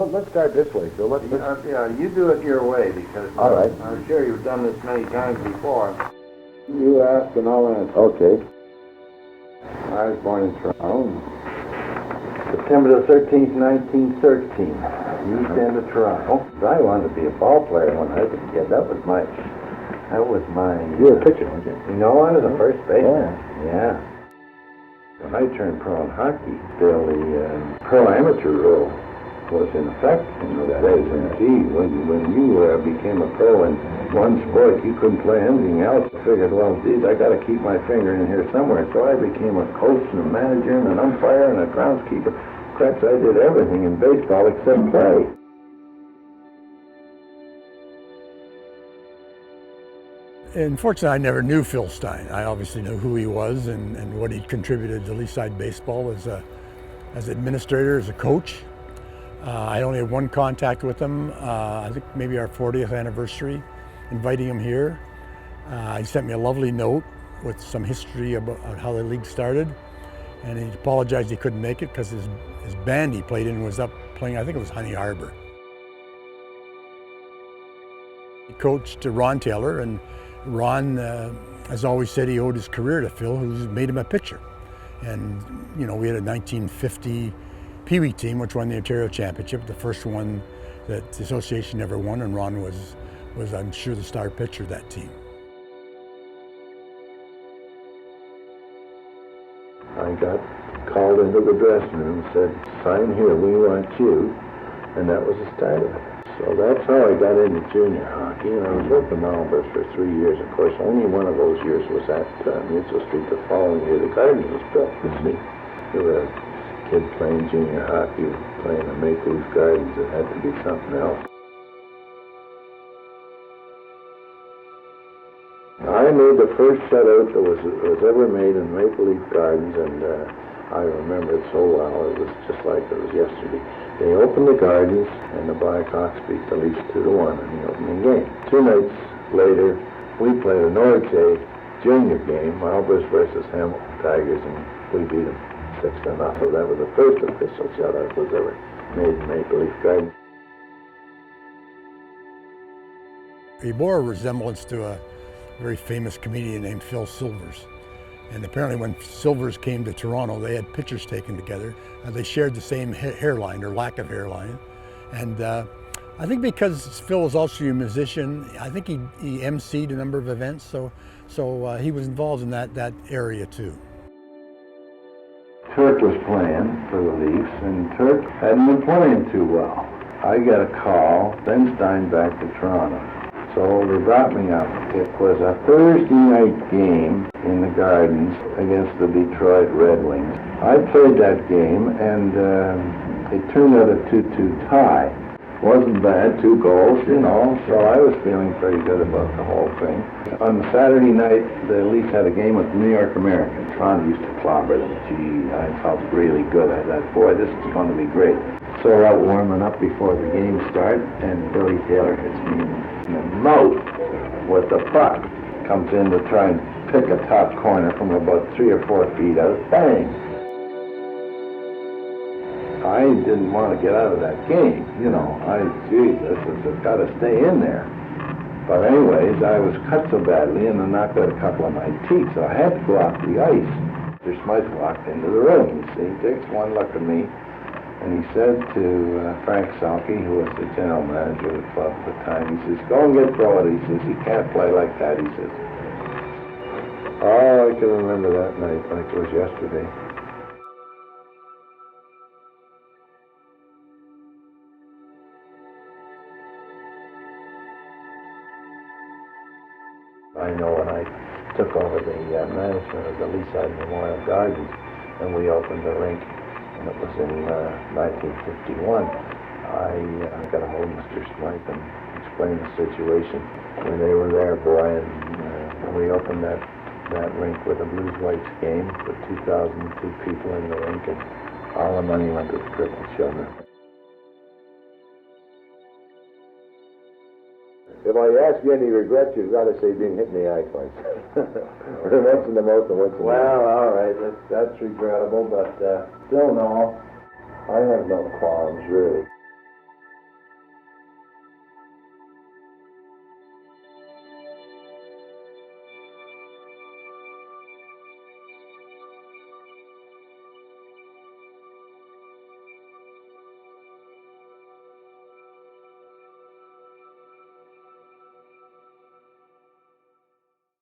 Let's start this way, Phil. Yeah, you do it your way, because all right. I'm sure you've done this many times before. You ask and I'll answer. Okay. I was born in Toronto. September the 13th, 1913, east end of Toronto. I wanted to be a ball player when I was a kid. That was my. You were a pitcher, weren't you? No, I was a first baseman. Oh. Yeah. When I turned pro in hockey, still the pro-amateur rule was in effect in those days. And gee, when you became a pro in one sport, you couldn't play anything else. I figured, well, geez, I got to keep my finger in here somewhere. So I became a coach and a manager and an umpire and a groundskeeper. Cracks, I did everything in baseball except play. Unfortunately, I never knew Phil Stein. I obviously knew who he was and what he contributed to Leaside baseball as administrator, as a coach. I only had one contact with him, I think maybe our 40th anniversary, inviting him here. He sent me a lovely note with some history about how the league started, and he apologized he couldn't make it because his band he played in was up playing, I think it was Honey Harbor. He coached Ron Taylor, and Ron has always said he owed his career to Phil, who's made him a pitcher. And, you know, we had a 1950 Pee Wee team which won the Ontario Championship, the first one that the association ever won, and Ron was I'm sure the star pitcher of that team. I got called into the dressing room and said, "Sign here, we want you," and that was the start of it. So that's how I got into junior hockey, and I was with the Malbers for 3 years. Of course, only one of those years was at Mutual Street. The following year, the Gardens was built. You see, there were a kid playing junior hockey, playing the Maple Leaf Gardens. It had to be something else. I made the first shutout that was ever made in Maple Leaf Gardens, and I remember it so well. It was just like it was yesterday. They opened the Gardens, and the Blackhawks beat the Leafs 2-1 in the opening game. 2 nights later, we played a Norwich junior game, Malbers versus Hamilton Tigers, and we beat them 6-0. So that was the first official shutout that was ever made in Maple Leaf Gardens. He bore a resemblance to a very famous comedian named Phil Silvers. And apparently when Silvers came to Toronto, they had pictures taken together. They shared the same hairline, or lack of hairline. And I think because Phil was also a musician, I think he emceed a number of events, so he was involved in that area too. Turk was playing for the Leafs, and Turk hadn't been playing too well. I got a call, then Stein back to Toronto. So they brought me up. It was a Thursday night game in the Gardens against the Detroit Red Wings. I played that game, and it turned out a 2-2 tie. Wasn't bad, 2 goals, you know, so I was feeling pretty good about the whole thing. On Saturday night, the Leafs had a game with the New York Americans. Toronto used to clobber them. Gee, I felt really good. I thought, boy, this is going to be great. So we're out warming up before the game starts, and Billy Taylor hits me in the mouth with the puck. Comes in to try and pick a top corner from about 3 or 4 feet out. Bang! I didn't want to get out of that game, you know. It's got to stay in there. But anyways, I was cut so badly and I knocked out a couple of my teeth, so I had to go off the ice. Mr. Smythe walked into the room, you see. He takes one look at me, and he said to Frank Selke, who was the general manager of the club at the time, he says, "Go and get Brody." He says, "He can't play like that," he says. Oh, I can remember that night like it was yesterday. I know when I took over the management of the Leaside Memorial Gardens, and we opened the rink, and it was in 1951, I got a hold of Mr. Smythe and explained the situation when they were there, boy, and we opened that rink with a Blues Whites game with 2,002 people in the rink, and all the money went to the crippled children. If I ask you any regrets, you've got to say being hit in the eye twice. Once in the mouth and once in the Well, all right, that's regrettable, but still no, I have no qualms, really.